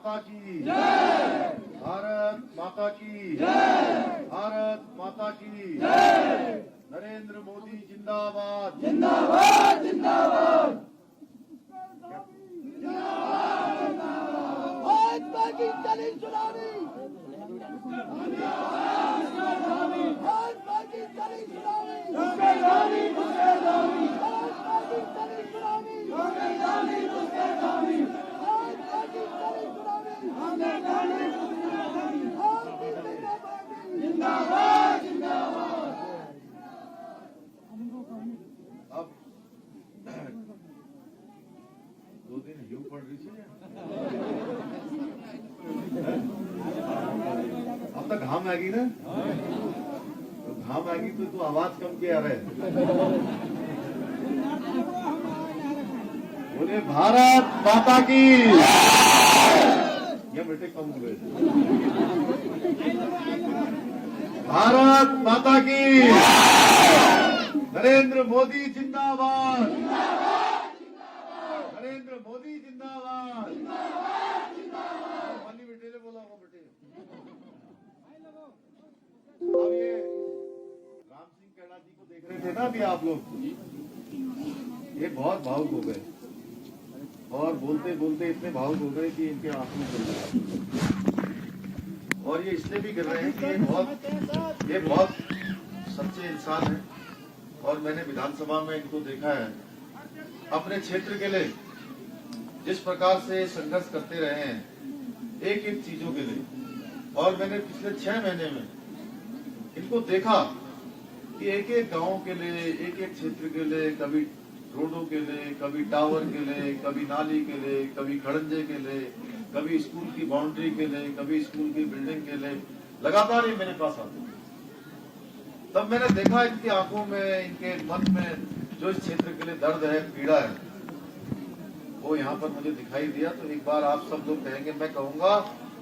माता की जय, भारत माता की जय, भारत माता की जय, नरेंद्र मोदी जिंदाबाद, जिंदाबाद, जिंदाबाद, भाजपा की चली चुनावी, भाजपा की चली चुनावी, भाजपा की चली चुनावी, भाजपा की चली चुनावी, जिंदाबाद, जिंदाबाद। अब 2 दिन ह्यू पड़ रही है। अब तक घाम आएगी ना, तो घाम आएगी तो तू आवाज कम किया रहे। बोले भारत माता की, ये बेटे कम हुए। भारत माता की, नरेंद्र मोदी जिंदाबाद, नरेंद्र मोदी जिंदाबाद, वाली बेटे ने बोला होगा बेटे। अब ये राम सिंह कैला जी को देख रहे थे ना अभी आप लोग, ये बहुत भावुक हो गए और बोलते बोलते इतने भावुक हो गए कि इनके आंसू गिर गए। और ये इसलिए भी गिर रहे हैं कि ये बहुत सच्चे इंसान हैं और मैंने विधानसभा में इनको देखा है अपने क्षेत्र के लिए जिस प्रकार से संघर्ष करते रहे हैं एक एक चीजों के लिए। और मैंने पिछले 6 महीने में इनको देखा कि एक एक गांव के लिए, एक एक क्षेत्र के लिए, कभी रोडों के लिए, कभी टावर के लिए, कभी नाली के लिए, कभी खड़ंजे के लिए, कभी स्कूल की बाउंड्री के लिए, कभी स्कूल की बिल्डिंग के लिए लगातार ये मेरे पास आते। तब मैंने देखा इनकी आंखों में, इनके मन में जो इस क्षेत्र के लिए दर्द है, पीड़ा है, वो यहाँ पर मुझे दिखाई दिया। तो एक बार आप सब लोग कहेंगे, मैं कहूंगा,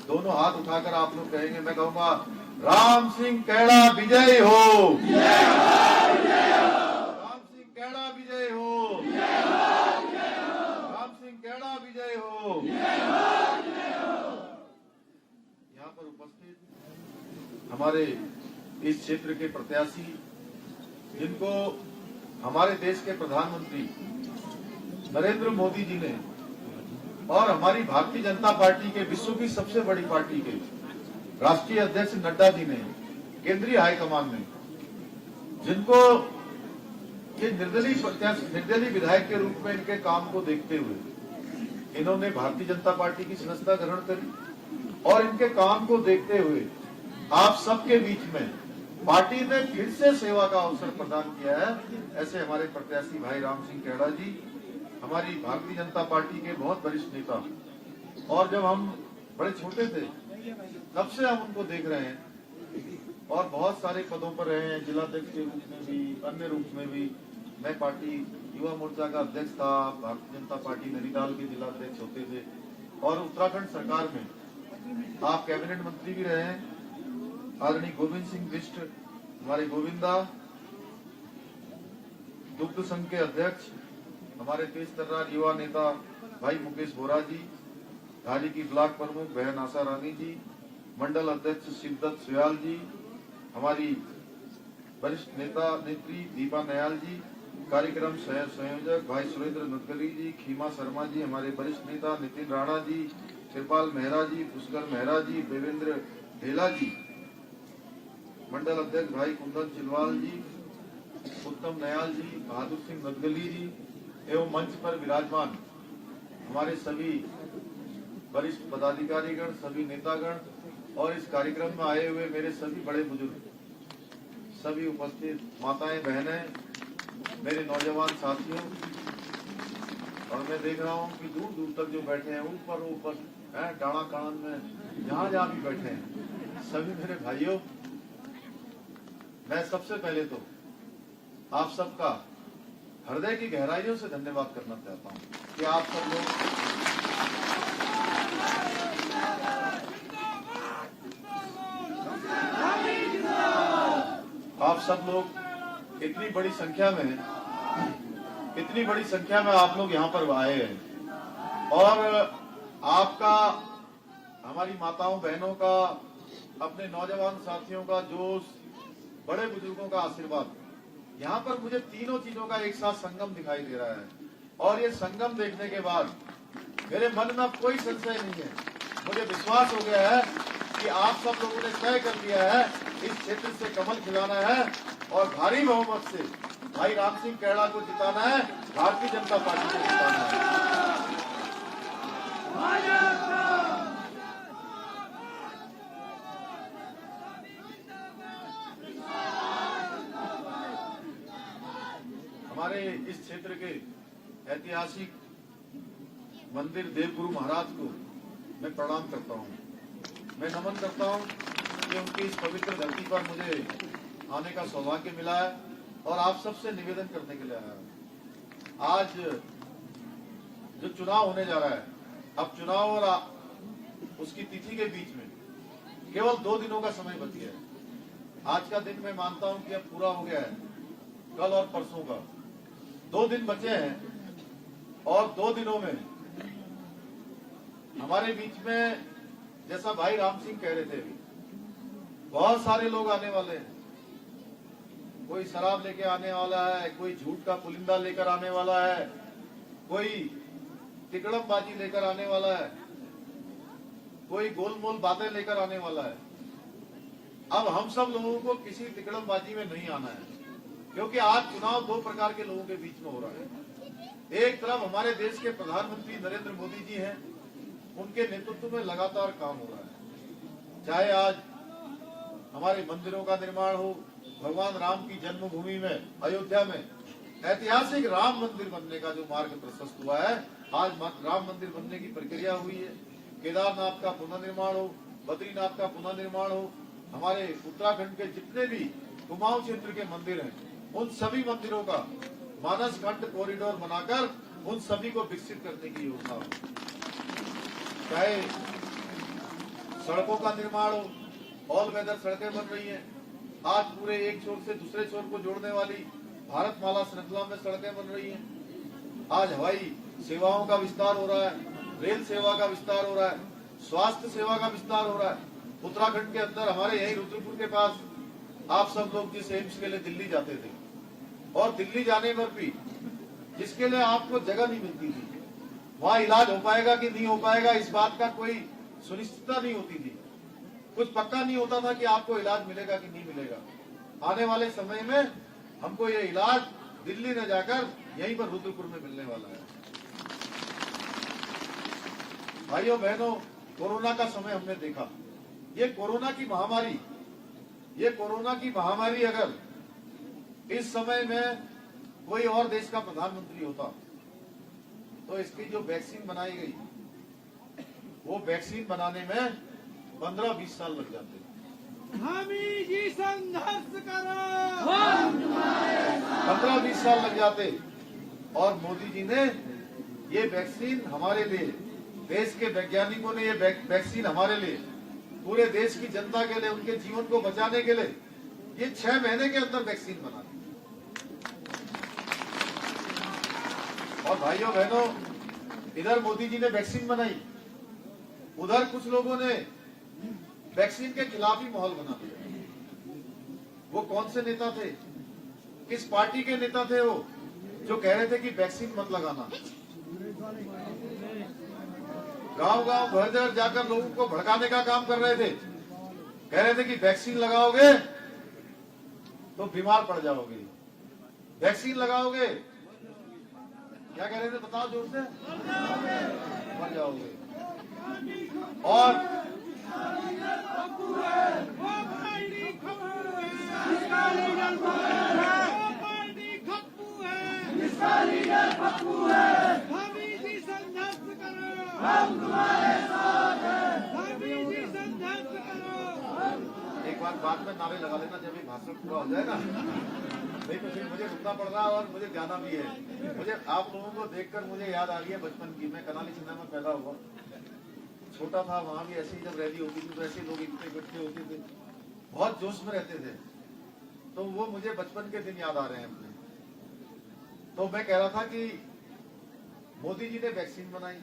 दोनों हाथ उठाकर आप लोग कहेंगे, मैं कहूंगा राम सिंह कैला विजय हो, राम सिंह कैला विजय हो, राम सिंह कैला विजय हो। यहाँ पर उपस्थित हमारे इस क्षेत्र के प्रत्याशी, जिनको हमारे देश के प्रधानमंत्री नरेंद्र मोदी जी ने और हमारी भारतीय जनता पार्टी के, विश्व की सबसे बड़ी पार्टी के राष्ट्रीय अध्यक्ष नड्डा जी ने, केंद्रीय हाईकमान ने, जिनको ये निर्दलीय विधायक के रूप में इनके काम को देखते हुए इन्होंने भारतीय जनता पार्टी की सदस्यता ग्रहण करी और इनके काम को देखते हुए आप सबके बीच में पार्टी ने फिर से सेवा का अवसर प्रदान किया है। ऐसे हमारे प्रत्याशी भाई राम सिंह कैला जी हमारी भारतीय जनता पार्टी के बहुत वरिष्ठ नेता, और जब हम बड़े छोटे थे तब से हम उनको देख रहे हैं और बहुत सारे पदों पर रहे हैं, जिलाध्यक्ष के रूप में भी, अन्य रूप में भी। मैं पार्टी युवा मोर्चा का अध्यक्ष था, भारतीय जनता पार्टी नैनीताल के जिलाध्यक्ष होते थे और उत्तराखंड सरकार में आप कैबिनेट मंत्री भी रहे हैं। आदरणीय गोविंद सिंह बिष्ट, हमारे गोविंदा, दुग्ध संघ के अध्यक्ष हमारे तेज तर्रार युवा नेता भाई मुकेश बोरा जी, धारी की ब्लॉक प्रमुख बहन आशा रानी जी, मंडल अध्यक्ष शिवदत्त सुयाल जी, हमारी वरिष्ठ नेता नेत्री दीपा नयाल जी, कार्यक्रम संयोजक भाई सुरेंद्र नदगली जी, खीमा शर्मा जी, हमारे वरिष्ठ नेता नितिन राणा जी, कृपाल मेहरा जी, पुष्कर मेहरा जी, देवेंद्र ढेला जी, मंडल अध्यक्ष भाई कुंदन चिलवाल जी, उत्तम नयाल जी, बहादुर सिंह नदगली जी एवं मंच पर विराजमान हमारे सभी वरिष्ठ पदाधिकारीगण, सभी नेतागण और इस कार्यक्रम में आए हुए मेरे सभी बड़े बुजुर्ग, सभी उपस्थित माताएं, बहनें, मेरे नौजवान साथियों, और मैं देख रहा हूं कि दूर दूर तक जो बैठे हैं, ऊपर टाणा कानन में जहां भी बैठे हैं, सभी मेरे भाइयों, मैं सबसे पहले तो आप सबका हृदय की गहराइयों से धन्यवाद करना चाहता हूं कि आप सब लोग इतनी बड़ी संख्या में आप लोग यहाँ पर आए हैं और आपका हमारी माताओं बहनों का, अपने नौजवान साथियों का जोश, बड़े बुजुर्गों का आशीर्वाद, यहाँ पर मुझे तीनों चीजों का एक साथ संगम दिखाई दे रहा है। और ये संगम देखने के बाद मेरे मन में अब कोई संशय नहीं है। मुझे विश्वास हो गया है कि आप सब लोगों ने तय कर लिया है इस क्षेत्र से कमल खिलाना है और भारी बहुमत से भाई राम सिंह कैड़ा को जिताना है, भारतीय जनता पार्टी को जिताना है। हमारे इस क्षेत्र के ऐतिहासिक मंदिर देवगुरु महाराज को मैं प्रणाम करता हूँ। मैं नमन करता हूँ कि उनकी इस पवित्र धरती पर मुझे आने का सौभाग्य मिला है और आप सबसे निवेदन करने के लिए आया हूँ। आज जो चुनाव होने जा रहा है, अब चुनाव और उसकी तिथि के बीच में केवल 2 दिनों का समय बच गया है। आज का दिन मैं मानता हूँ कि अब पूरा हो गया है। कल और परसों का 2 दिन बचे हैं और 2 दिनों में हमारे बीच में, जैसा भाई राम सिंह कह रहे थे, बहुत सारे लोग आने वाले हैं। कोई शराब लेके आने वाला है, कोई झूठ का पुलिंदा लेकर आने वाला है, कोई तिकड़मबाजी लेकर आने वाला है, कोई गोलमोल बातें लेकर आने वाला है। अब हम सब लोगों को किसी तिकड़मबाजी में नहीं आना है, क्योंकि आज चुनाव 2 प्रकार के लोगों के बीच में हो रहा है। एक तरफ हमारे देश के प्रधानमंत्री नरेंद्र मोदी जी हैं, उनके नेतृत्व में लगातार काम हो रहा है। चाहे आज हमारे मंदिरों का निर्माण हो, भगवान राम की जन्मभूमि में अयोध्या में ऐतिहासिक राम मंदिर बनने का जो मार्ग प्रशस्त हुआ है, आज राम मंदिर बनने की प्रक्रिया हुई है। केदारनाथ का पुनर्निर्माण हो, बद्रीनाथ का पुनर्निर्माण हो, हमारे उत्तराखंड के जितने भी कुमाऊं क्षेत्र के मंदिर हैं, उन सभी मंदिरों का मानस खंड कॉरिडोर बनाकर उन सभी को विकसित करने की योजना हो। चाहे सड़कों का निर्माण हो, ऑल वेदर सड़कें बन रही हैं। आज पूरे एक छोर से दूसरे छोर को जोड़ने वाली भारतमाला श्रृंखला में सड़कें बन रही हैं। आज हवाई सेवाओं का विस्तार हो रहा है, रेल सेवा का विस्तार हो रहा है, स्वास्थ्य सेवा का विस्तार हो रहा है। उत्तराखंड के अंदर हमारे यही रुद्रपुर के पास आप सब लोग जिस एम्स के लिए दिल्ली जाते थे, और दिल्ली जाने पर भी जिसके लिए आपको जगह नहीं मिलती थी, वहाँ इलाज हो पाएगा कि नहीं हो पाएगा इस बात का कोई सुनिश्चितता नहीं होती थी। कुछ पक्का नहीं होता था कि आपको इलाज मिलेगा कि नहीं मिलेगा। आने वाले समय में हमको ये इलाज दिल्ली न जाकर यहीं पर रुद्रपुर में मिलने वाला है। भाइयों बहनों, कोरोना का समय हमने देखा। ये कोरोना की महामारी अगर इस समय में कोई और देश का प्रधानमंत्री होता तो इसकी जो वैक्सीन बनाई गई, वो वैक्सीन बनाने में 15-20 साल लग जाते। हामी जी संघर्ष करो, 15-20 साल लग जाते। और मोदी जी ने ये वैक्सीन हमारे लिए, देश के वैज्ञानिकों ने ये वैक्सीन हमारे लिए, पूरे देश की जनता के लिए, उनके जीवन को बचाने के लिए ये 6 महीने के अंदर वैक्सीन बना दी। और भाइयों बहनों, इधर मोदी जी ने वैक्सीन बनाई, उधर कुछ लोगों ने वैक्सीन के खिलाफ ही माहौल बना दिया। वो कौन से नेता थे, किस पार्टी के नेता थे वो, जो कह रहे थे कि वैक्सीन मत लगाना। गांव-गांव, घर-घर जाकर लोगों को भड़काने का काम कर रहे थे। कह रहे थे कि वैक्सीन लगाओगे तो बीमार पड़ जाओगे, वैक्सीन लगाओगे, क्या कह रहे थे बताओ जोर से, मर जाओगे। और एक बात में नारे लगा लेना जब ये भाषण पूरा हो जाएगा, नहीं तो फिर मुझे रुकना पड़ रहा है और मुझे जाना भी है। मुझे आप लोगों को देखकर मुझे याद आ रही है बचपन की। मैं कनाली सिन्हा में पैदा हुआ, छोटा था, वहां भी ऐसे ही जब रैली होती थी तो ऐसे लोग इकट्ठे होते थे, बहुत जोश में रहते थे। तो वो मुझे बचपन के दिन याद आ रहे हैं अपने। तो मैं कह रहा था कि मोदी जी ने वैक्सीन बनाई,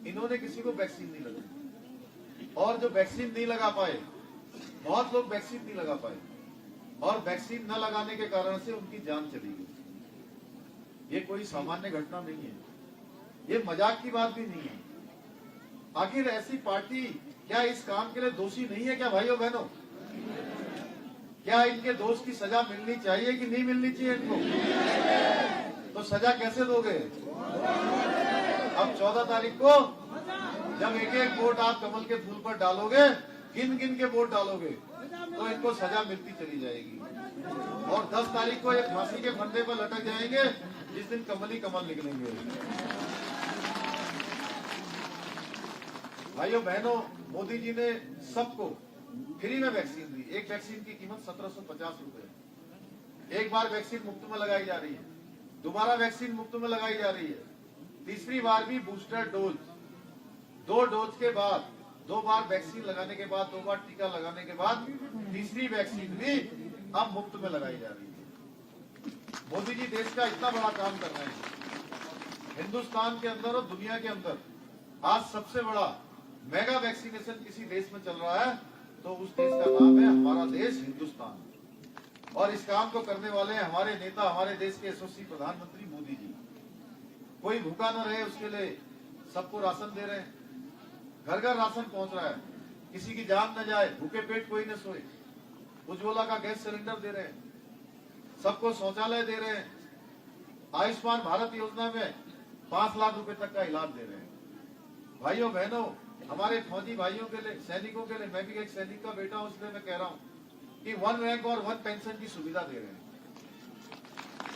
इन्होंने किसी को वैक्सीन नहीं लगाई। और जो वैक्सीन नहीं लगा पाए, बहुत लोग वैक्सीन नहीं लगा पाए और वैक्सीन न लगाने के कारण से उनकी जान चली गई। ये कोई सामान्य घटना नहीं है, ये मजाक की बात भी नहीं है। आखिर ऐसी पार्टी क्या इस काम के लिए दोषी नहीं है क्या भाइयों बहनों? क्या इनके दोष की सजा मिलनी चाहिए कि नहीं मिलनी चाहिए इनको? तो सजा कैसे दोगे? अब 14 तारीख को जब एक एक वोट आप कमल के फूल पर डालोगे, गिन गिन के वोट डालोगे, तो इनको सजा मिलती चली जाएगी। और 10 तारीख को एक फांसी के फंदे पर लटक जाएंगे, जिस दिन कमल ही कमल निकलेंगे। भाइयों बहनों, मोदी जी ने सबको फ्री में वैक्सीन दी। एक वैक्सीन की कीमत 1750 रुपए। एक बार वैक्सीन मुफ्त में लगाई जा रही है, दोबारा वैक्सीन मुफ्त में लगाई जा रही है, तीसरी बार भी बूस्टर डोज, 2 डोज के बाद, 2 बार वैक्सीन लगाने के बाद, 2 बार टीका लगाने के बाद तीसरी वैक्सीन भी अब मुफ्त में लगाई जा रही है। मोदी जी देश का इतना बड़ा काम कर रहे हैं। हिंदुस्तान के अंदर और दुनिया के अंदर आज सबसे बड़ा मेगा वैक्सीनेशन किसी देश में चल रहा है तो उस देश का नाम है हमारा देश हिंदुस्तान। और इस काम को करने वाले हैं हमारे नेता, हमारे देश के यशस्वी प्रधानमंत्री मोदी जी। कोई भूखा न रहे उसके लिए सबको राशन दे रहे हैं, घर घर राशन पहुंच रहा है, किसी की जान न जाए, भूखे पेट कोई न सोए। उज्ज्वला का गैस सिलेंडर दे रहे हैं, सबको शौचालय दे रहे हैं, आयुष्मान भारत योजना में 5 लाख रुपए तक का इलाज दे रहे हैं। भाइयों बहनों, हमारे फौजी भाइयों के लिए, सैनिकों के लिए, मैं भी एक सैनिक का बेटा हूं इसलिए मैं कह रहा हूं कि 1 रैंक और 1 पेंशन की सुविधा दे रहे हैं।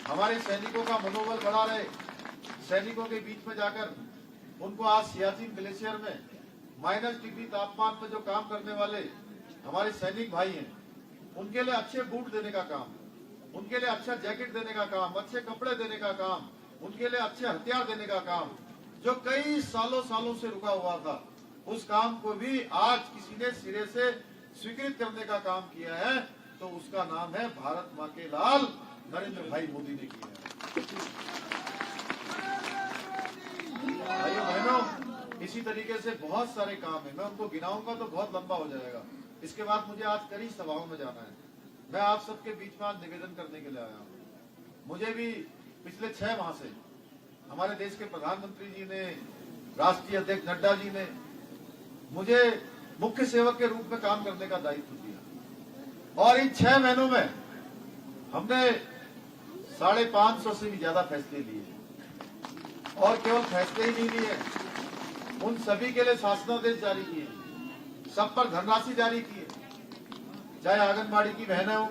हमारे सैनिकों का मनोबल बढ़ा रहे, सैनिकों के बीच में जाकर उनको आज सियाचिन ग्लेशियर में -डिग्री तापमान पर जो काम करने वाले हमारे सैनिक भाई हैं, उनके लिए अच्छे बूट देने का काम, उनके लिए अच्छा जैकेट देने का काम, अच्छे कपड़े देने का काम, उनके लिए अच्छे हथियार देने का काम, जो कई सालों से रुका हुआ था, उस काम को भी आज किसी ने सिरे से स्वीकृत करने का काम किया है। तो उसका नाम है भारत माँ के लाल नरेंद्र भाई मोदी ने किया है। भाइयों बहनों, इसी तरीके से बहुत सारे काम है, मैं उनको गिनाऊंगा तो बहुत लंबा हो जाएगा। इसके बाद मुझे आज कई सभाओं में जाना है। मैं आप सबके बीच में आज निवेदन करने के लिए आया हूँ। मुझे भी पिछले 6 माह से हमारे देश के प्रधानमंत्री जी ने, राष्ट्रीय अध्यक्ष नड्डा जी ने मुझे मुख्य सेवक के रूप में काम करने का दायित्व दिया और इन 6 महीनों में हमने 550 से भी ज्यादा फैसले लिए और केवल फैसले ही नहीं लिए, उन सभी के लिए शासनादेश जारी किए, सब पर धनराशि जारी की है। चाहे आंगनबाड़ी की बहनें हो,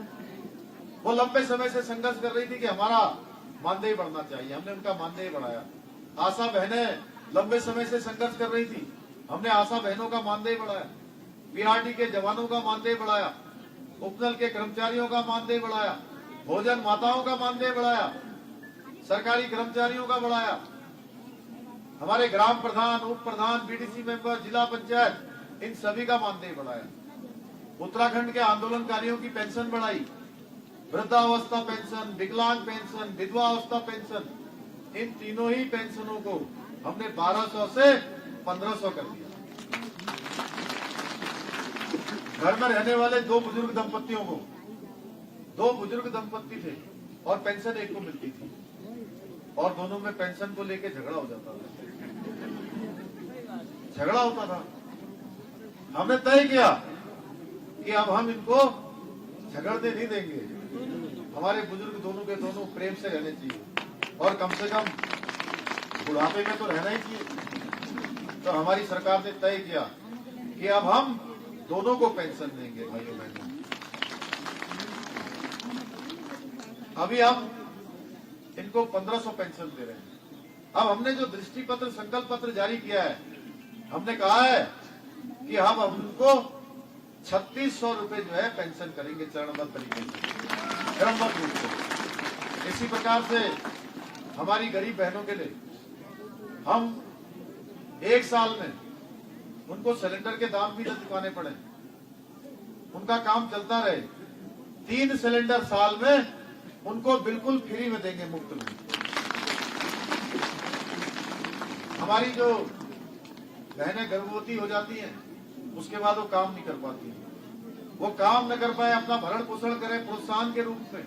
वो लंबे समय से संघर्ष कर रही थी कि हमारा मानदेय बढ़ना चाहिए, हमने उनका मानदेय बढ़ाया। आशा बहनें लंबे समय से संघर्ष कर रही थी, हमने आशा बहनों का मानदेय बढ़ाया, पीआरडी के जवानों का मानदेय बढ़ाया, उपनल के कर्मचारियों का मानदेय बढ़ाया, भोजन माताओं का मानदेय बढ़ाया, सरकारी कर्मचारियों का बढ़ाया, हमारे ग्राम प्रधान, उप प्रधान, बीडीसी मेंबर, जिला पंचायत, इन सभी का मानदेय बढ़ाया। उत्तराखंड के आंदोलनकारियों की पेंशन बढ़ाई, वृद्धावस्था पेंशन, विकलांग पेंशन, विधवा अवस्था पेंशन, इन तीनों ही पेंशनों को हमने 1200 से 1500 कर दिया। घर में रहने वाले 2 बुजुर्ग दंपतियों को, 2 बुजुर्ग दंपति थे और पेंशन एक को मिलती थी और दोनों में पेंशन को लेकर झगड़ा हो जाता था, झगड़ा होता था। हमने तय किया कि अब हम इनको झगड़ने नहीं देंगे, हमारे बुजुर्ग दोनों के दोनों प्रेम से रहने चाहिए और कम से कम बुढ़ापे में तो रहना ही चाहिए। तो हमारी सरकार ने तय किया कि अब हम दोनों को पेंशन देंगे। भाइयों बहनों, अभी हम इनको 1500 पेंशन दे रहे हैं। अब हमने जो दृष्टि पत्र, संकल्प पत्र जारी किया है, हमने कहा है कि हम उनको 3600 रुपए जो है पेंशन करेंगे चरणबद्ध तरीके से, क्रमबद्ध रूप से। इसी प्रकार से हमारी गरीब बहनों के लिए हम 1 साल में उनको सिलेंडर के दाम भी न चुकाने पड़े, उनका काम चलता रहे, 3 सिलेंडर साल में उनको बिल्कुल फ्री में देंगे, मुफ्त में। हमारी जो बहनें गर्भवती हो जाती हैं उसके बाद वो काम नहीं कर पाती। वो काम न कर पाए, अपना भरण पोषण करें प्रोत्साहन के रूप में,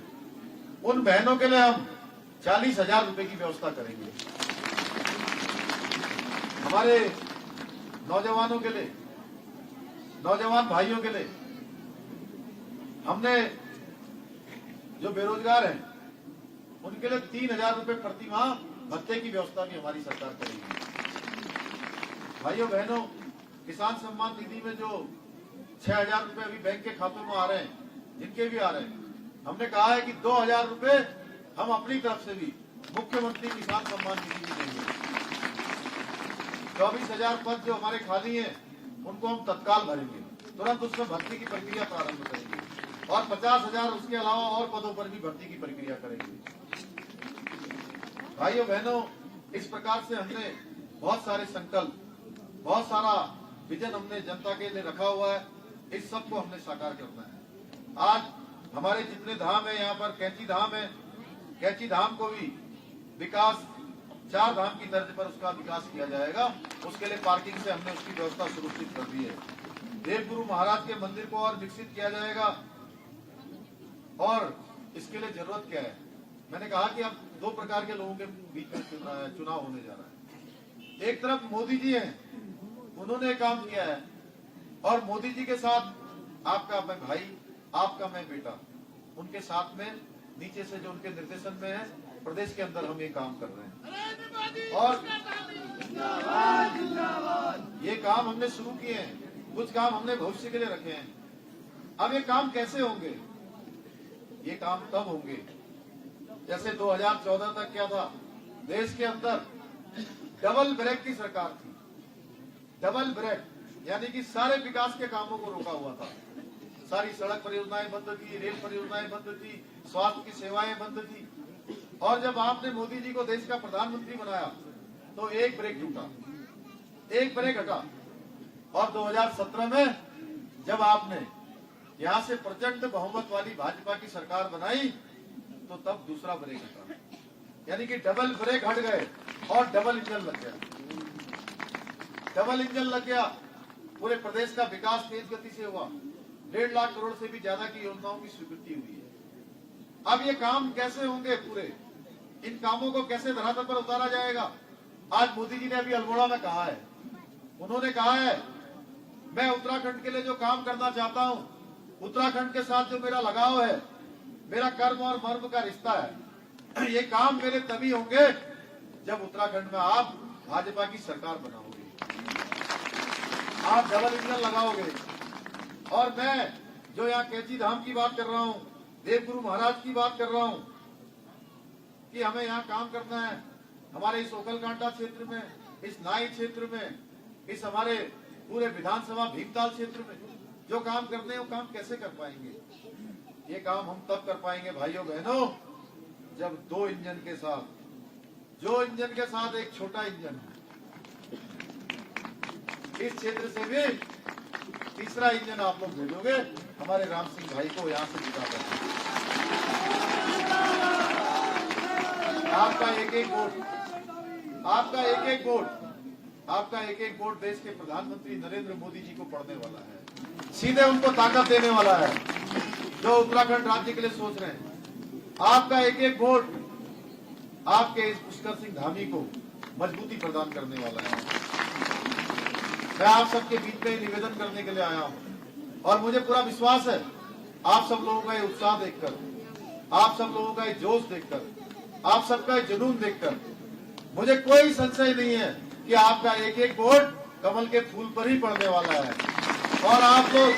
उन बहनों के लिए हम 40,000 रुपए की व्यवस्था करेंगे। हमारे नौजवानों के लिए, नौजवान भाइयों के लिए हमने जो बेरोजगार हैं उनके लिए 3,000 रुपए प्रति माह भत्ते की व्यवस्था भी हमारी सरकार करेगी। भाइयों बहनों, किसान सम्मान निधि में जो 6,000 रुपए अभी बैंक के खातों में आ रहे हैं, जिनके भी आ रहे हैं, हमने कहा है कि 2,000 रुपए हम अपनी तरफ से भी मुख्यमंत्री किसान सम्मान निधि भी देंगे। 24,000 पद जो हमारे खाली हैं उनको हम तत्काल भरेंगे, तुरंत उसमें भर्ती की प्रक्रिया प्रारंभ करेंगे और 50,000 उसके अलावा और पदों पर भी भर्ती की प्रक्रिया करेंगे। भाइयों बहनों, इस प्रकार से हमने बहुत सारे संकल्प, बहुत सारा विजन हमने जनता के लिए रखा हुआ है। इस सब को हमने साकार करना है। आज हमारे जितने धाम है, यहाँ पर कैंची धाम है, कैंची धाम को भी विकास 4 धाम की तर्ज पर उसका विकास किया जाएगा। उसके लिए पार्किंग से हमने उसकी व्यवस्था सुनिश्चित कर दी है। देवगुरु महाराज के मंदिर को और विकसित किया जाएगा। और इसके लिए जरूरत क्या है? मैंने कहा कि अब 2 प्रकार के लोगों के बीच में चुनाव होने जा रहा है। एक तरफ मोदी जी हैं, उन्होंने काम किया है, और मोदी जी के साथ आपका मैं भाई, आपका मैं बेटा, उनके साथ में नीचे से जो उनके निर्देशन में है, प्रदेश के अंदर हम ये काम कर रहे हैं। और ये काम हमने शुरू किए हैं, कुछ काम हमने भविष्य के लिए रखे हैं। अब ये काम कैसे होंगे? ये काम तब होंगे जैसे 2014 तक क्या था, देश के अंदर डबल ब्रेक की सरकार थी। डबल ब्रेक यानी कि सारे विकास के कामों को रोका हुआ था। सारी सड़क परियोजनाएं बंद थी, रेल परियोजनाएं बंद थी, स्वास्थ्य की सेवाएं बंद थी। और जब आपने मोदी जी को देश का प्रधानमंत्री बनाया तो एक ब्रेक टूटा, एक ब्रेक हटा। और 2017 में जब आपने यहाँ से प्रचंड बहुमत वाली भाजपा की सरकार बनाई तो तब दूसरा ब्रेक हटा, यानी कि डबल ब्रेक हट गए और डबल इंजन लग गया। डबल इंजन लग गया, पूरे प्रदेश का विकास तेज गति से हुआ। 1.5 लाख करोड़ से भी ज्यादा की योजनाओं की स्वीकृति हुई है। अब ये काम कैसे होंगे? पूरे इन कामों को कैसे धरातल पर उतारा जाएगा? आज मोदी जी ने अभी अल्मोड़ा में कहा है, उन्होंने कहा है मैं उत्तराखंड के लिए जो काम करना चाहता हूँ, उत्तराखंड के साथ जो मेरा लगाव है, मेरा कर्म और मर्म का रिश्ता है, ये काम मेरे तभी होंगे जब उत्तराखंड में आप भाजपा की सरकार बनाओगे, आप डबल इंजन लगाओगे। और मैं जो यहाँ कैंची धाम की बात कर रहा हूँ, देवगुरु महाराज की बात कर रहा हूँ कि हमें यहाँ काम करना है, हमारे इस ओखलकांटा क्षेत्र में, इस नाई क्षेत्र में, इस हमारे पूरे विधानसभा भीमताल क्षेत्र में जो काम करने हैं वो काम कैसे कर पाएंगे? ये काम हम तब कर पाएंगे भाइयों बहनों जब 2 इंजन के साथ, जो इंजन के साथ एक छोटा इंजन है, इस क्षेत्र से भी तीसरा इंजन आप लोग भेजोगे हमारे राम सिंह भाई को यहाँ से जिता कर। आपका एक एक वोट, आपका एक एक वोट, आपका एक एक वोट देश के प्रधानमंत्री नरेंद्र मोदी जी को पड़ने वाला है, सीधे उनको ताकत देने वाला है जो उत्तराखंड राज्य के लिए सोच रहे हैं। आपका एक एक वोट आपके इस पुष्कर सिंह धामी को मजबूती प्रदान करने वाला है। मैं आप सबके बीच में निवेदन करने के लिए आया हूं और मुझे पूरा विश्वास है आप सब लोगों का ये उत्साह देखकर, आप सब लोगों का ये जोश देखकर, आप सबका ये जुनून देखकर मुझे कोई संशय नहीं है कि आपका एक एक वोट कमल के फूल पर ही पड़ने वाला है। और आप लोग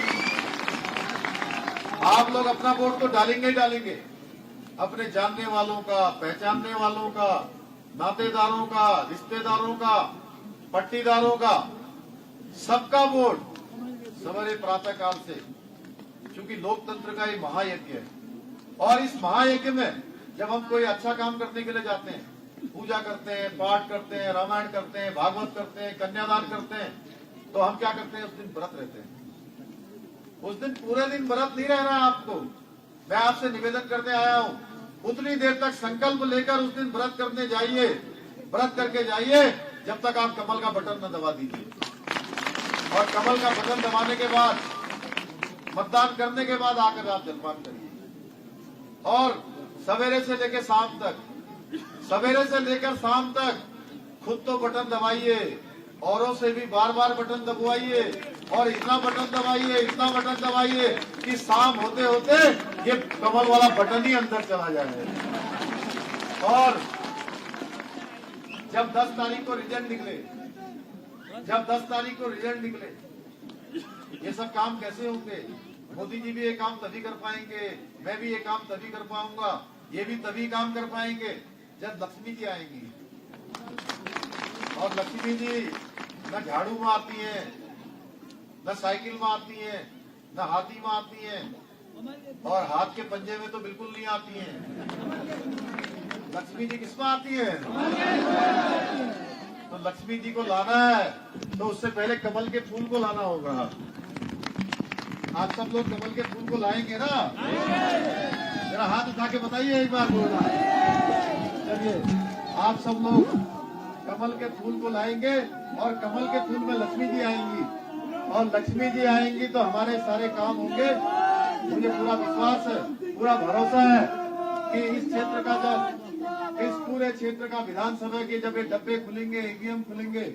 अपना वोट तो डालेंगे ही डालेंगे, अपने जानने वालों का, पहचानने वालों का, नातेदारों का, रिश्तेदारों का, पट्टीदारों का, सबका वोट सवेरे प्रातः काल से, क्योंकि लोकतंत्र का ये महायज्ञ है। और इस महायज्ञ में जब हम कोई अच्छा काम करने के लिए जाते हैं, पूजा करते हैं, पाठ करते हैं, रामायण करते हैं, भागवत करते हैं, कन्यादान करते हैं, तो हम क्या करते हैं? उस दिन व्रत रहते हैं। उस दिन पूरे दिन व्रत नहीं रह रहा है आपको। मैं आपसे निवेदन करने आया हूँ, उतनी देर तक संकल्प लेकर उस दिन व्रत करने जाइए, व्रत करके जाइए जब तक आप कमल का बटन न दबा दीजिए। और कमल का बटन दबाने के बाद, मतदान करने के बाद आकर आप जलपान करिए। और सवेरे से लेकर शाम तक, सवेरे से लेकर शाम तक खुद तो बटन दबाइए, औरों से भी बार बार बटन दबवाइए, और इतना बटन दबाइए, इतना बटन दबाइए कि शाम होते होते ये कमल वाला बटन ही अंदर चला जाए। और जब 10 तारीख को रिजल्ट निकले, जब 10 तारीख को रिजल्ट निकले, ये सब काम कैसे होंगे? मोदी जी भी ये काम तभी कर पाएंगे, मैं भी ये काम तभी कर पाऊंगा, ये भी तभी काम कर पाएंगे जब लक्ष्मी जी आएंगी। और लक्ष्मी जी न झाड़ू में आती हैं, न साइकिल में आती हैं, न हाथी में आती हैं, और हाथ के पंजे में तो बिल्कुल नहीं आती हैं। लक्ष्मी जी किसमें आती हैं? तो लक्ष्मी जी को लाना है तो उससे पहले कमल के फूल को लाना होगा। आप सब लोग कमल के फूल को लाएंगे ना? जरा हाथ उठा के बताइए एक बार बोलना। चलिए, आप सब लोग कमल के फूल को लाएंगे और कमल के फूल में लक्ष्मी जी आएंगी, और लक्ष्मी जी आएंगी तो हमारे सारे काम होंगे। मुझे पूरा विश्वास है, पूरा भरोसा है कि इस क्षेत्र का जब, इस पूरे क्षेत्र का विधानसभा के जब ये डब्बे खुलेंगे, ईवीएम खुलेंगे,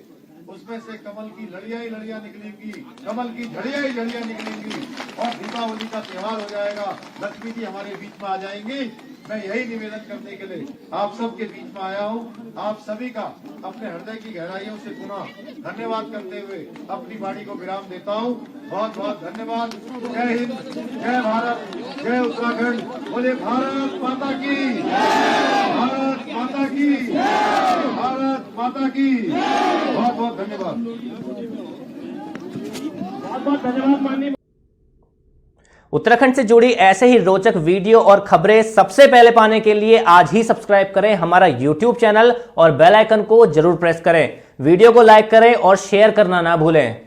उसमें से कमल की लड़ियां ही लड़ियां निकलेंगी, कमल की झड़ियां ही झड़ियां निकलेंगी, और दीपावली का त्योहार हो जाएगा। लक्ष्मी जी हमारे बीच में आ जाएंगी। मैं यही निवेदन करने के लिए आप सबके बीच में आया हूँ। आप सभी का अपने हृदय की गहराइयों से पुनः धन्यवाद करते हुए अपनी वाणी को विराम देता हूँ। बहुत बहुत धन्यवाद। जय हिंद, जय भारत, जय उत्तराखंड। बोले भारत माता की, भारत माता की, भारत माता की। बहुत बहुत धन्यवाद। बहुत बहुत धन्यवाद माननीय। उत्तराखंड से जुड़ी ऐसे ही रोचक वीडियो और खबरें सबसे पहले पाने के लिए आज ही सब्सक्राइब करें हमारा YouTube चैनल और बेल आइकन को जरूर प्रेस करें। वीडियो को लाइक करें और शेयर करना ना भूलें।